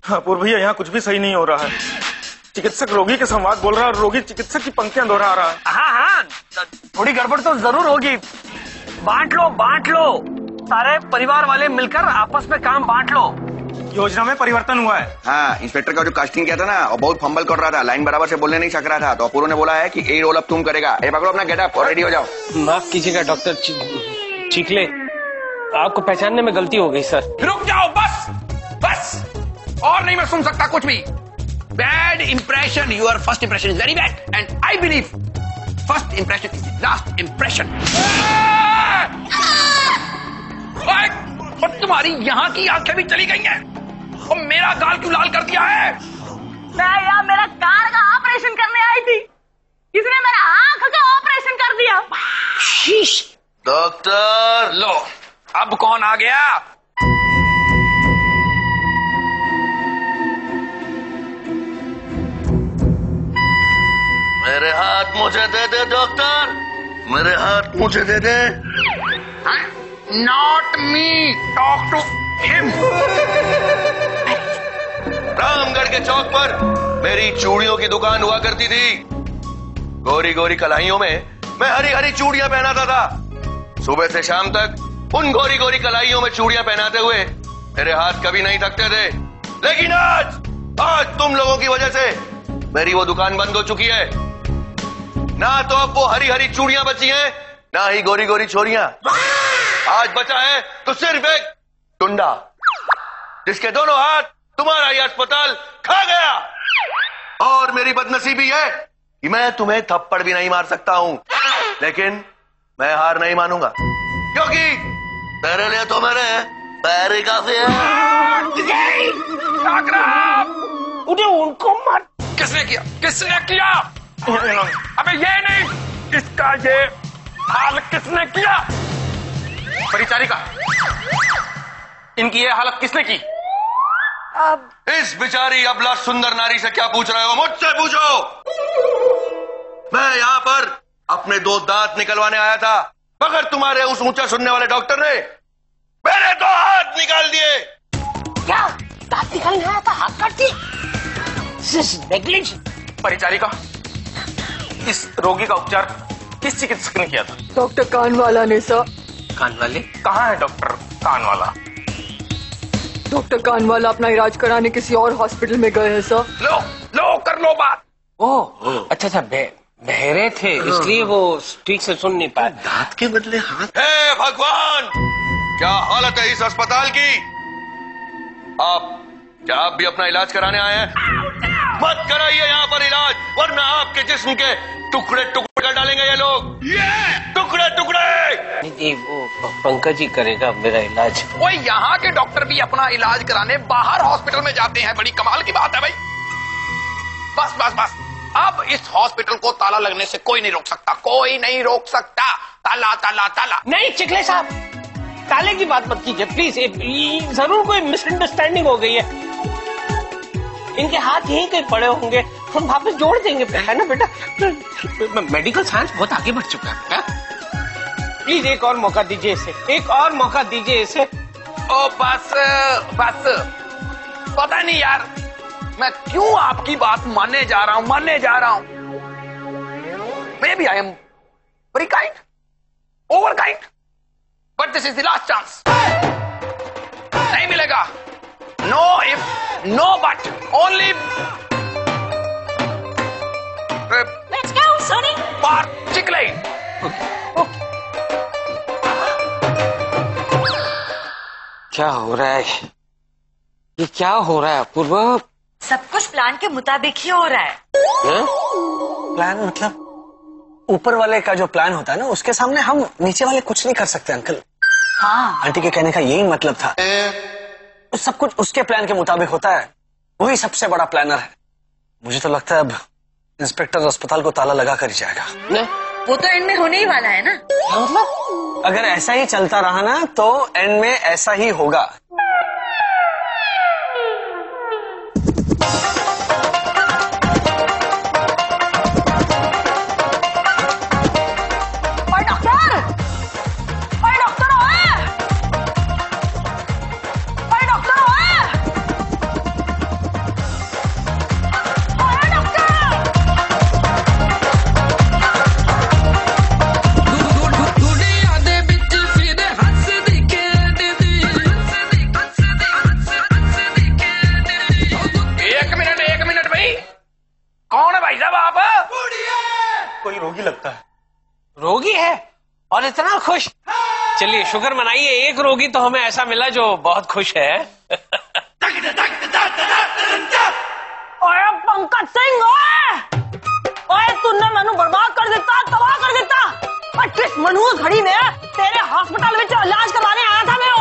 हाँ पूर्व भैया, यहाँ कुछ भी सही नहीं हो रहा है। चिकित्सक रोगी के संवाद बोल रहा है और रोगी चिकित्सक की पंक्तियां दोहरा रहा है। हाँ, थोड़ी गड़बड़ तो जरूर होगी। बांट लो, सारे परिवार वाले मिलकर आपस में काम बांट लो। योजना में परिवर्तन हुआ है। हाँ, इंस्पेक्टर का जो कास्टिंग किया था ना, और बहुत फंबल कर रहा था, लाइन बराबर से बोलने नहीं सक रहा था, तो अपूर्व ने बोला है कि ये रोल अब तुम करेगा। ए पकड़ो अपना गेटअप और रेडी हो जाओ। माफ कीजिएगा डॉक्टर चिखले, आपको पहचानने में गलती हो गई सर। रुक जाओ, बस और नहीं मैं सुन सकता कुछ भी। Bad impression, your first impression is very bad and I believe first impression is last impression. तुम्हारी यहाँ की आंखें भी चली गई हैं और मेरा गाल क्यों लाल कर दिया है? मैं यहाँ मेरा कार का ऑपरेशन करने आई थी, किसने मेरा आंख का ऑपरेशन कर दिया। शीश। डॉक्टर लो, अब कौन आ गया? मेरे हाथ मुझे दे दे डॉक्टर, मेरे हाथ मुझे दे दे। Not me, talk to him. Ramgarh के चौक पर मेरी चूड़ियों की दुकान हुआ करती थी। गोरी गोरी कलाइयों में मैं हरी हरी चूड़ियां पहनाता था। सुबह से शाम तक उन गोरी गोरी कलाइयों में चूड़ियां पहनाते हुए मेरे हाथ कभी नहीं थकते थे। लेकिन आज तुम लोगों की वजह से मेरी वो दुकान बंद हो चुकी है। ना तो अब वो हरी हरी चूड़ियां बची हैं, ना ही गोरी गोरी छोरियां। आज बचा है तो सिर्फ एक टुंडा, जिसके दोनों हाथ तुम्हारा ये अस्पताल खा गया। और मेरी बदनसीबी है कि मैं तुम्हें थप्पड़ भी नहीं मार सकता हूं, लेकिन मैं हार नहीं मानूंगा, क्योंकि तेरे लिए तो मेरे पैर ही काफी है। उन्हें उनको मत। किसने किया? अबे ये नहीं, इसका ये हाल किसने किया? परिचारिका, इनकी ये हालत किसने की? अब इस बेचारी अबला सुंदर नारी से क्या पूछ रहे हो? मुझसे पूछो। मैं यहाँ पर अपने 2 दांत निकलवाने आया था, मगर तुम्हारे उस ऊंचा सुनने वाले डॉक्टर ने मेरे 2 हाथ निकाल दिए। क्या दांत निकालने आया था, हाथ काट दिए? परिचारिका, इस रोगी का उपचार किस चिकित्सक ने किया था? डॉक्टर कानवाला ने सर। कान वाले? कहाँ है डॉक्टर कानवाला? डॉक्टर कानवाला अपना इलाज कराने किसी और हॉस्पिटल में गए हैं सर। लो कर लो बात। ओह अच्छा, बहरे थे इसलिए वो ठीक से सुन नहीं पाए। दांत के बदले हाथ। हे भगवान, क्या हालत है इस अस्पताल की? क्या आप भी अपना इलाज कराने आए हैं? मत कराइए यहाँ पर इलाज, वरना आपके जिस्म के टुकड़े टुकड़े कर डालेंगे ये लोग। टुकड़े टुकड़े। नहीं, वो पंकज जी करेगा मेरा इलाज। वो यहाँ के डॉक्टर भी अपना इलाज कराने बाहर हॉस्पिटल में जाते हैं, बड़ी कमाल की बात है भाई। बस अब इस हॉस्पिटल को ताला लगने से कोई नहीं रोक सकता, कोई नहीं रोक सकता। ताला ताला ताला। नहीं चिखले साहब, ताले की बात मत कीजिए प्लीज। जरूर कोई मिसअंडरस्टैंडिंग हो गई है। इनके हाथ यहीं कहीं पड़े होंगे, हम वापस जोड़ देंगे, है ना बेटा? मेडिकल साइंस बहुत आगे बढ़ चुका है बेटा। प्लीज एक और मौका दीजिए इसे, एक और मौका दीजिए इसे। ओ बस पता नहीं यार, मैं क्यों आपकी बात मानने जा रहा हूं। May be I am very kind, over kind, but this is the last chance. नहीं मिलेगा। No if, no but, only. Let's go Soni. Chikhale. क्या हो रहा है? ये क्या हो रहा है पूर्व? सब कुछ प्लान के मुताबिक ही हो रहा है। प्लान मतलब ऊपर वाले का जो प्लान होता है ना, उसके सामने हम नीचे वाले कुछ नहीं कर सकते अंकल। हाँ, आंटी के कहने का यही मतलब था। सब कुछ उसके प्लान के मुताबिक होता है, वही सबसे बड़ा प्लानर है। मुझे तो लगता है अब इंस्पेक्टर अस्पताल को ताला लगा कर ही जाएगा। वो तो एंड में होने ही वाला है ना। मतलब अगर ऐसा ही चलता रहा ना तो एंड में ऐसा ही होगा। और इतना खुश। चलिए शुक्र मनाइए, एक रोगी तो हमें ऐसा मिला जो बहुत खुश है। ओए पंकज सिंह, ओए तूने मैनू बर्बाद कर दिता, तबाह कर दिता। और किस मनहूस घड़ी में तेरे हॉस्पिटल में इलाज करवाने आया था मैं।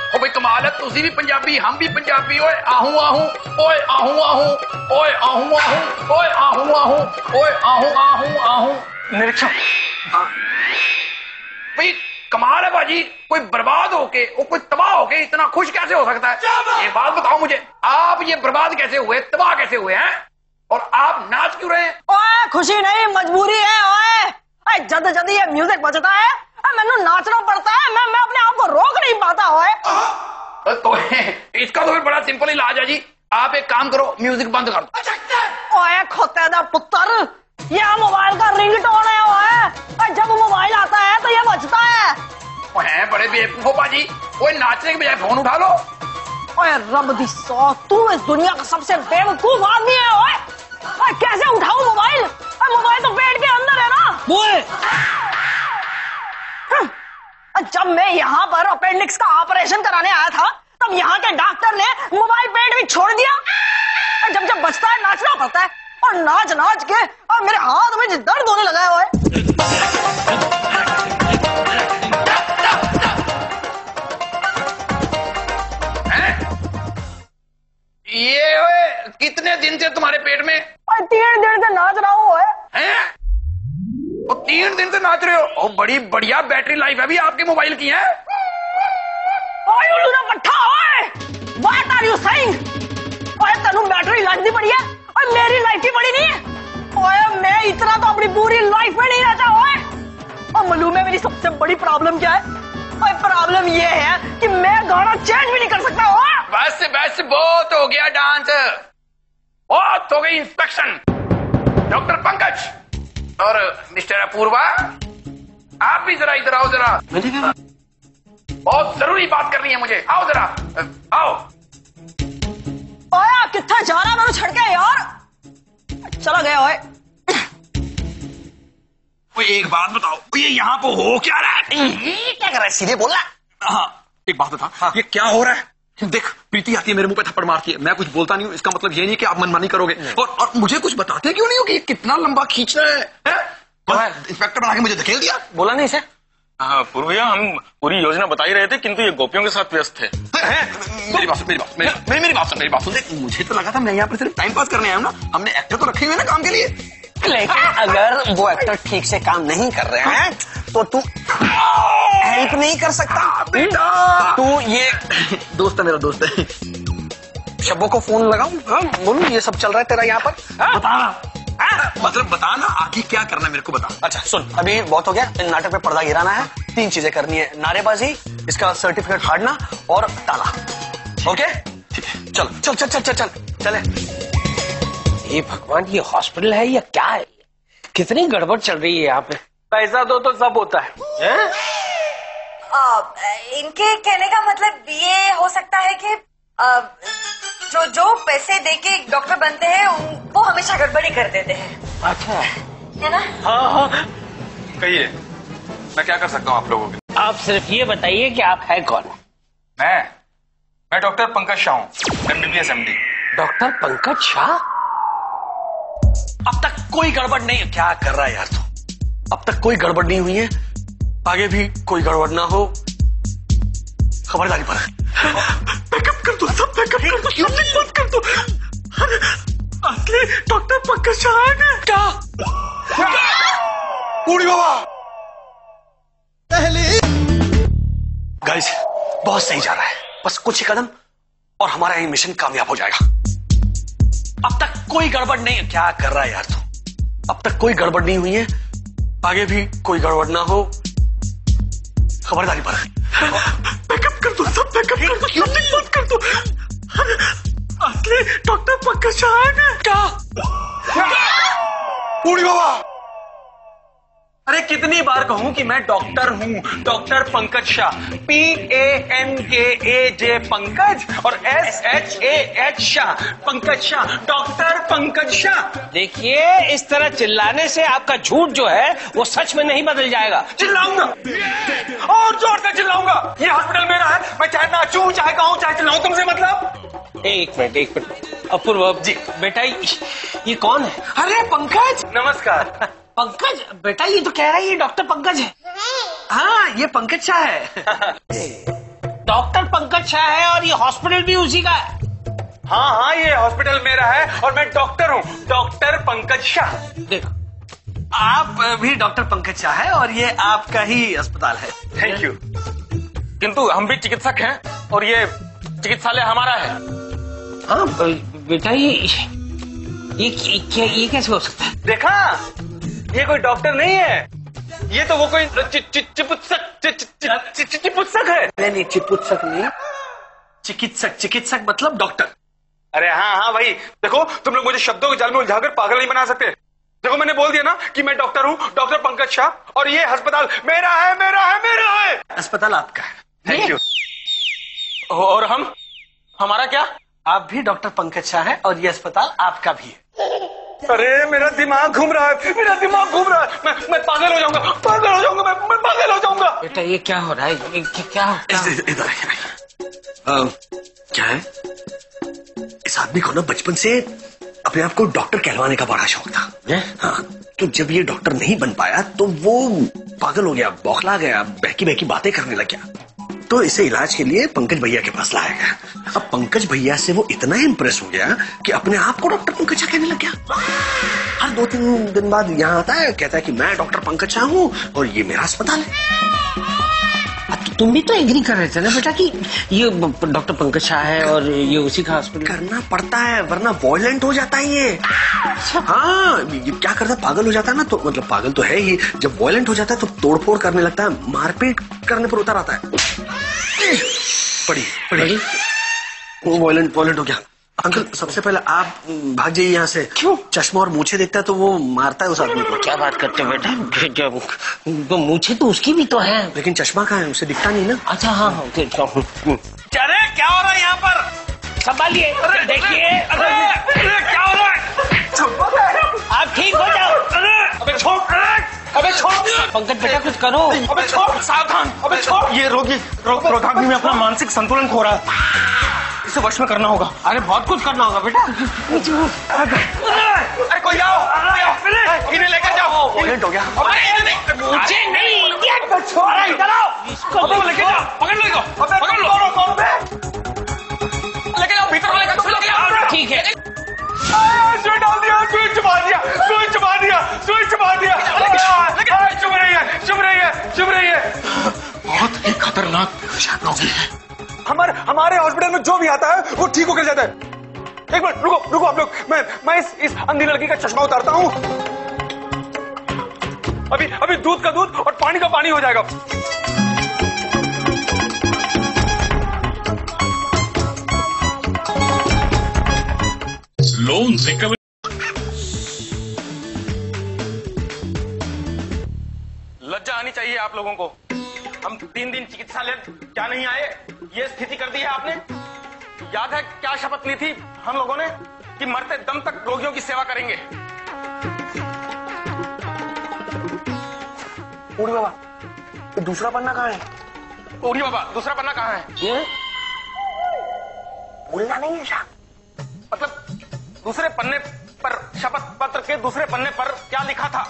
ओ भाई कमाल है, तुसी भी पंजाबी हम भी पंजाबी। ओए आहू आहू, ओए आहू आहू, ओए आहू आहू, ओए आहू आहू, ओए आहू आहू आहू। निरीक्षण भाई कमाल है बाजी, कोई बर्बाद होके और कोई तबाह होके इतना खुश कैसे हो सकता है? एक बात बताओ मुझे, आप ये बर्बाद कैसे हुए, तबाह कैसे हुए हैं, और आप नाच क्यों रहे हैं? ओए खुशी नहीं, मजबूरी है। ओए जद जद ये म्यूजिक बजता है मैनू नाचना पड़ता है। मैं अपने आप को रोक नहीं पाता। ओए तो इसका तो फिर बड़ा सिंपल इलाज है जी, आप एक काम करो, म्यूजिक बंद कर दो। ओए खोते दा पुत्र, ये मोबाइल का रिंगटोन है। ओए जब मोबाइल आता है तो ये बजता है। ओए बड़े बेवकूफ हो बाजी, ओए नाचने के बजाय फोन उठा लो। ओए रब दी सौ, तू इस दुनिया का सबसे बेवकूफ आदमी है। ओए कैसे उठाऊं मोबाइल? मोबाइल तो पेट के अंदर है ना। जब मैं यहाँ पर अपेंडिक्स का ऑपरेशन कराने आया था तब यहाँ के डॉक्टर ने मोबाइल पेट में छोड़ दिया। जब जब बचता है नाचना पड़ता है, और नाच नाच के और मेरे हाथ में दर्द होने लगा है। ये ओए कितने दिन से तुम्हारे पेट में? 3 दिन से नाच रहा हूँ। हैं? तो 3 दिन से नाच रहे हो? ओ बड़ी बढ़िया बैटरी लाइफ है भी आपके मोबाइल की है। What are you saying? ओए तनु बैटरी लाइफ भी बड़ी है और मेरी लाइफ भी बड़ी नहीं है। ओए मैं इतना तो अपनी पूरी लाइफ में नहीं रहता। ओए और मालूम है मेरी सबसे बड़ी प्रॉब्लम क्या है? ओए प्रॉब्लम ये है कि मैं गाना चेंज भी नहीं कर सकता। ओए बस बस बहुत हो गया डांस, बहुत हो गई इंस्पेक्शन। डॉक्टर पंकज और मिस्टर अपूर्वा, आप भी जरा इधर आओ जरा, बहुत जरूरी बात करनी है मुझे। आओ जरा, आओ। ओए कितना जा रहा मैंने छड़ के यार, चला गया। ओए एक बात बताओ, ये यहाँ पे हो क्या रहा है? क्या कर रहा है, सीधे बोलना। हाँ एक बात बता, ये क्या हो रहा है? देख प्रीति आती है मेरे मुंह पे थप्पड़ मारती है, मैं कुछ बोलता नहीं हूँ, इसका मतलब ये नहीं कि आप मनमानी करोगे। और मुझे कुछ बताते क्यों नहीं हो कि ये कितना लंबा खींच रहा है? इंस्पेक्टर बना के मुझे धकेल दिया, बोला नहीं इसे? हाँ पूर्व भैया, हम पूरी योजना बता ही रहे थे किंतु ये गोपियों के साथ व्यस्त थे। मेरी बात सुन। देख मुझे तो लगा था मैं यहाँ पर सिर्फ टाइम पास करने आया हूँ ना, हमने एक्टर तो रखे हुए ना काम के लिए। लेकिन अगर वो एक्टर ठीक से काम नहीं कर रहे हैं तो तू हेल्प नहीं कर सकता। तू ये दोस्त है, मेरा दोस्त है। शब्बों को फोन लगाऊं, बोलूं ये सब चल रहा है तेरा यहाँ पर? बताना, मतलब बताना आगे क्या करना है मेरे को बता। अच्छा सुन, अभी बहुत हो गया, नाटक पे पर्दा गिराना है, 3 चीजें करनी है, नारेबाजी, इसका सर्टिफिकेट फाड़ना और ताला। ओके चल चल चल चल चल चले। ये भगवान, ये हॉस्पिटल है या क्या है? कितनी गड़बड़ चल रही है यहाँ पे। पैसा दो तो सब होता है, इनके कहने का मतलब ये हो सकता है कि जो पैसे देके डॉक्टर बनते हैं वो हमेशा गड़बड़ी कर देते हैं। अच्छा है ना? हाँ। कहिए, मैं क्या कर सकता हूँ आप लोगों के? आप सिर्फ ये बताइए कि आप है कौन? मैं डॉक्टर पंकज शाह हूँ, MBBS MD। Doctor Pankaj Shah? अब तक कोई गड़बड़ नहीं, क्या कर रहा है यार तू? अब तक कोई गड़बड़ नहीं हुई है, आगे भी कोई गड़बड़ ना हो, खबरदारी पर। बैकअप कर दो, सब बैकअप कर दो, क्यों मत कर दो। असली डॉक्टर पंकज शाह है क्या? बूढ़ी बाबा गाइस बहुत सही जा रहा है, बस कुछ ही कदम और हमारा ये मिशन कामयाब हो जाएगा। अब तक कोई गड़बड़ नहीं, क्या कर रहा है यार तू? अब तक कोई गड़बड़ नहीं हुई है, आगे भी कोई गड़बड़ ना हो, खबरदारी पर। बैकअप कर दो, सब बैकअप कर दो, क्यों मत कर दो। असली डॉक्टर पंकज शाह है क्या? बूढ़ी बाबा अरे कितनी बार कहूं कि मैं डॉक्टर हूं, डॉक्टर पंकज शाह, PANKAJ पंकज और SHAH शाह, पंकज शाह, डॉक्टर पंकज शाह। देखिए, इस तरह चिल्लाने से आपका झूठ जो है वो सच में नहीं बदल जाएगा। चिल्लाऊंगा और जोर से चिल्लाऊंगा। ये हॉस्पिटल मेरा है, मैं चाहे नाचूं चाहे गाऊं चाहे चिल्लाऊं, तुमसे मतलब। एक मिनट अपूर्व जी, बेटा ये कौन है? अरे पंकज, नमस्कार। पंकज बेटा, ये तो कह रहा है ये डॉक्टर पंकज है। हाँ ये पंकज शाह है। डॉक्टर पंकज शाह है और ये हॉस्पिटल भी उसी का है। हाँ, ये हॉस्पिटल मेरा है और मैं डॉक्टर हूँ, डॉक्टर पंकज शाह। देखो, आप भी डॉक्टर पंकज शाह है और ये आपका ही अस्पताल है। Thank you. किंतु हम भी चिकित्सक हैं और ये चिकित्सालय हमारा है। हाँ बेटा, ये कैसे हो सकता है? देखा, ये कोई डॉक्टर नहीं है, ये तो वो कोई चिकित्सक है। नहीं, चिकित्सक नहीं, चिकित्सक मतलब डॉक्टर। अरे हाँ भाई, देखो तुम लोग मुझे शब्दों के जाल में उलझाकर पागल नहीं बना सकते। देखो मैंने बोल दिया ना कि मैं डॉक्टर हूँ, डॉक्टर पंकज शाह, और ये अस्पताल मेरा है, मेरा है, मेरा है। अस्पताल आपका है। Thank you. और हमारा क्या? आप भी डॉक्टर पंकज शाह है और ये अस्पताल आपका भी है। अरे मेरा दिमाग घूम रहा है, मेरा दिमाग घूम रहा है, मैं पागल हो जाऊंगा, पागल हो जाऊंगा, मैं पागल हो जाऊंगा। बेटा ये क्या हो रहा है? ये क्या हो रहा है? इधर क्या है, इस आदमी को ना बचपन से अपने आप को डॉक्टर कहलवाने का बड़ा शौक था। हाँ, तो जब ये डॉक्टर नहीं बन पाया तो वो पागल हो गया, बौखला गया, बहकी बहकी बातें करने लग गया। तो इसे इलाज के लिए पंकज भैया के पास लाया गया। अब पंकज भैया से वो इतना इम्प्रेस हो गया कि अपने आप को डॉक्टर पंकज शाह कहने लग गया। हर 2-3 दिन बाद यहाँ आता है, कहता है कि मैं डॉक्टर पंकज शाह हूँ और ये मेरा अस्पताल है। तुम भी तो एग्री कर रहे थे ना बेटा कि ये डॉक्टर पंकज शाह है और ये उसी का हॉस्पिटल। करना पड़ता है वरना वॉयलेंट हो जाता है ये। हाँ, ये क्या करता है, पागल हो जाता है ना, तो मतलब पागल तो है ही, जब वॉयलेंट हो जाता है तो तोड़फोड़ करने लगता है, मारपीट करने पर उतर आता है। पड़ी वो वॉयलेंट हो गया। अंकल सबसे पहले आप भाग जाइए यहाँ से। क्यों? चश्मा और मूछे देखता है तो वो मारता है उस आदमी को। क्या बात करते हो बेटा, तो मूछे तो उसकी भी तो है, लेकिन चश्मा कहाँ है, उसे दिखता नहीं ना। अच्छा हाँ, अरे क्या हो रहा है यहाँ पर? संभालिए, देखिए। क्या हो रहा है? आप ठीक हो जाओ। अबे छोड़, अबे छोड़ पंकज बेटा, कुछ करो। अबे छोड़, सावधान, अबे छोड़। ये रोगी में अपना मानसिक संतुलन खो रहा है, इसे वश में करना होगा। अरे बहुत कुछ करना होगा बेटा। अरे कोई आओ, इन्हें लेकर जाओ। वॉयलेंट हो गया। मुझे नहीं, छोड़, इधर आओ, इसको लेके जाओ, पकड़ लो इसको, पकड़ लो, कौन पे लेके जाओ, भीतर वाले का लेके जाओ। ठीक है। स्विच डाल दिया, स्विच मार दिया, स्विच मार दिया, स्विच मार दिया। चुप रही है, चुप रही है, चुप रही है। बहुत ही खतरनाक रोगी है। हमारे हॉस्पिटल में जो भी आता है वो ठीक होकर जाता है। एक मिनट रुको आप लोग, मैं इस अंधी लड़की का चश्मा उतारता हूँ। अभी दूध का दूध और पानी का पानी हो जाएगा। Loan recovery. लज्जा आनी चाहिए आप लोगों को। हम 3 दिन चिकित्सालय क्या नहीं आए, ये स्थिति कर दी है आपने। याद है क्या शपथ ली थी हम लोगों ने कि मरते दम तक रोगियों की सेवा करेंगे। बूढ़ी बाबा, तो दूसरा पन्ना कहाँ है? बूढ़ी बाबा, दूसरा पन्ना कहाँ है? बोलना नहीं है शाह। मतलब दूसरे पन्ने पर, शपथ पत्र के दूसरे पन्ने पर क्या लिखा था?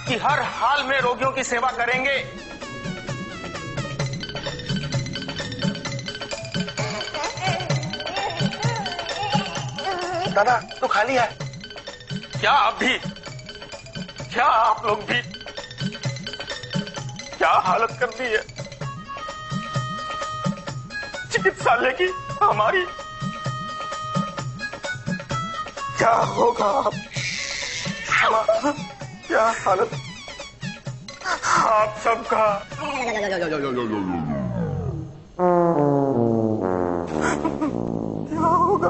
कि हर हाल में रोगियों की सेवा करेंगे। दादा तो खाली है। क्या आप भी, क्या आप लोग भी, क्या हालत कर दी है चिकित्सालय की हमारी। क्या होगा आप, क्या हालत आप सबका। क्या होगा?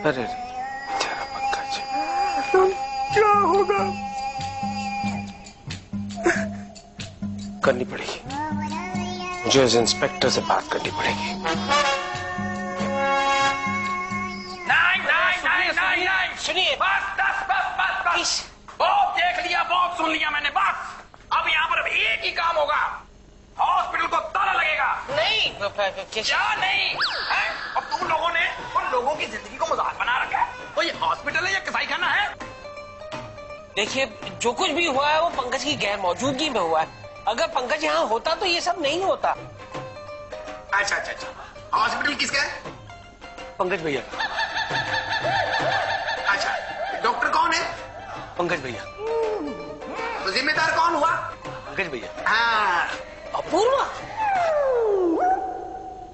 अरे बेचारा पंकज। होगा? करनी पड़ेगी, मुझे इस इंस्पेक्टर से बात करनी पड़ेगी। नहीं, सुनिए, बस। बहुत देख लिया, बहुत सुन लिया मैंने, बस। अब यहाँ पर एक ही काम होगा, हॉस्पिटल को ताला लगेगा। नहीं क्या नहीं है? अब तुम लोगों ने उन लोगों की जिंदगी को मजाक बना रखा है। तो ये हॉस्पिटल है या कसाई खाना है? देखिए, जो कुछ भी हुआ है वो पंकज की गैर मौजूदगी में हुआ है। अगर पंकज यहाँ होता तो ये सब नहीं होता। अच्छा, हॉस्पिटल किसका है? पंकज भैया का। अच्छा, डॉक्टर कौन है? पंकज भैया। तो जिम्मेदार कौन हुआ? पंकज भैया। हाँ, अपूर्वा।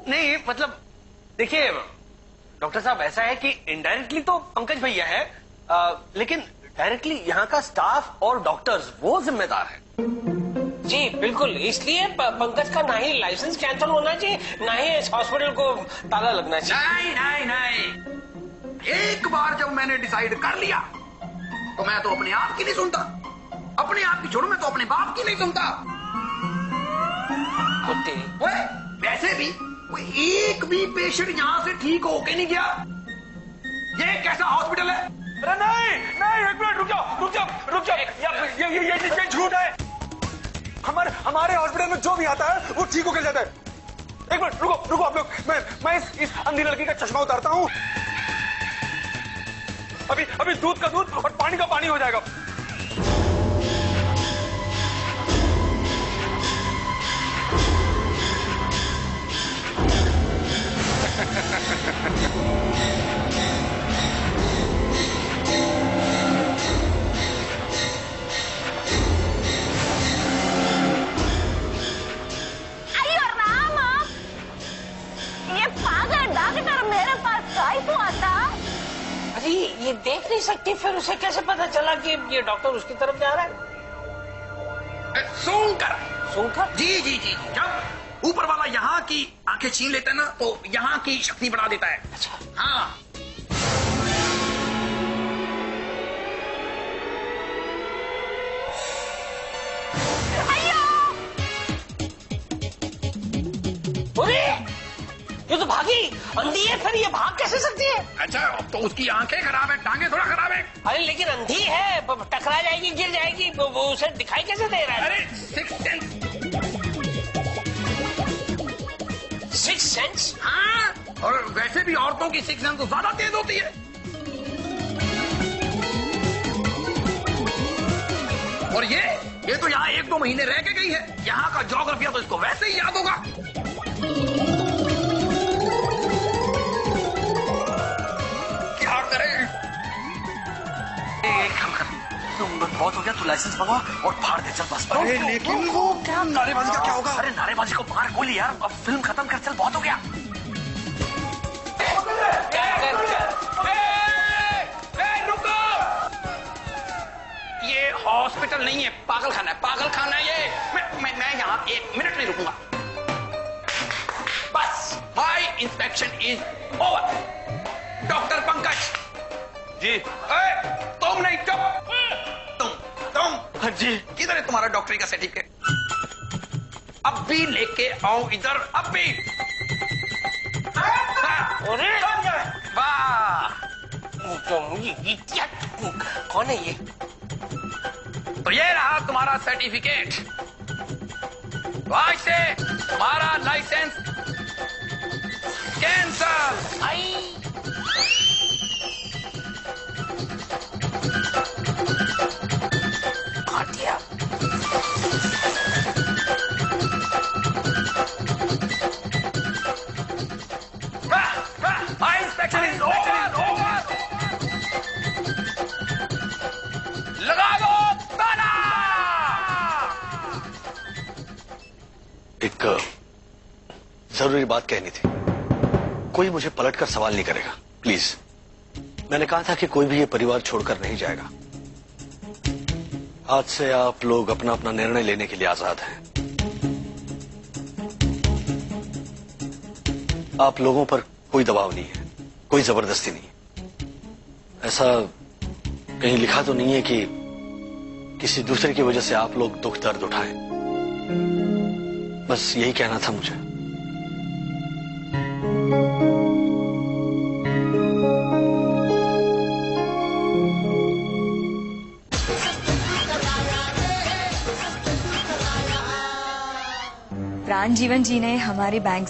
नहीं मतलब देखिए डॉक्टर साहब, ऐसा है कि इनडायरेक्टली तो पंकज भैया है, लेकिन डायरेक्टली यहाँ का स्टाफ और डॉक्टर्स वो जिम्मेदार है। जी बिल्कुल, इसलिए पंकज का ना ही लाइसेंस कैंसिल होना चाहिए, ना ही इस हॉस्पिटल को ताला लगना चाहिए। नहीं। एक बार जब मैंने डिसाइड कर लिया तो मैं तो अपने आप की नहीं सुनता। अपने आप की छोड़ो, मैं तो अपने बाप की नहीं सुनता। वैसे भी कोई एक भी पेशेंट यहाँ से ठीक होके नहीं गया। ये कैसा हॉस्पिटल है? अरे नहीं, एक मिनट रुक जाओ। ये झूठ है। हमारे हॉस्पिटल में जो भी आता है वो ठीक होकर जाता है। एक मिनट रुको आप लोग, मैं इस अंधी लड़की का चश्मा उतारता हूँ। अभी दूध का दूध और पानी का पानी हो जाएगा। अरे ये देख नहीं सकती, फिर उसे कैसे पता चला कि ये डॉक्टर उसकी तरफ जा रहा है? सुनकर? जी। जब ऊपर वाला यहाँ की आंखें छीन लेता है ना, तो यहाँ की शक्ति बढ़ा देता है। अच्छा। हाँ। ये तो भागी, अंधी है, फिर ये भाग कैसे सकती है? अच्छा, तो उसकी आंखें खराब है, टांगे थोड़ा खराब है। अरे लेकिन अंधी है, टकरा जाएगी, गिर जाएगी, वो उसे दिखाई कैसे दे रहा है? अरे सिक्स सेंस? हाँ, और वैसे भी औरतों की सिक्स सेंस तो ज्यादा तेज होती है। और ये तो यहाँ 1-2 महीने रह के गई है। यहाँ का ज्योग्राफिया तो इसको वैसे ही याद होगा। बहुत हो गया, तू लाइसेंस मंगवा और फाड़ दे, चल बस। अरे लेकिन वो क्या नारेबाजी का क्या होगा? अरे नारेबाजी को मार गोली यार, अब फिल्म खत्म कर, चल बहुत हो गया। रुको, ये हॉस्पिटल नहीं है, पागल खाना है, पागल खाना है ये। मैं यहाँ 1 मिनट नहीं रुकूंगा। बस, my inspection is over. Doctor Pankaj ji. तुम नहीं, चुप। तुम हाँ जी। किधर है तुम्हारा डॉक्टरी का सर्टिफिकेट? अब भी लेके आओ इधर, अब भी। अरे वाह, कौन है ये? तो ये रहा तुम्हारा सर्टिफिकेट। आज से तुम्हारा लाइसेंस कैंसल। आई काट दिया। My inspection is over. लगा दो ताला। एक जरूरी बात कहनी थी। कोई मुझे पलटकर सवाल नहीं करेगा, प्लीज। मैंने कहा था कि कोई भी ये परिवार छोड़कर नहीं जाएगा। आज से आप लोग अपना अपना निर्णय लेने के लिए आजाद हैं। आप लोगों पर कोई दबाव नहीं है, कोई जबरदस्ती नहीं है। ऐसा कहीं लिखा तो नहीं है कि किसी दूसरे की वजह से आप लोग दुख दर्द उठाए। बस यही कहना था मुझे। प्राण जीवन जीने हमारे बैंक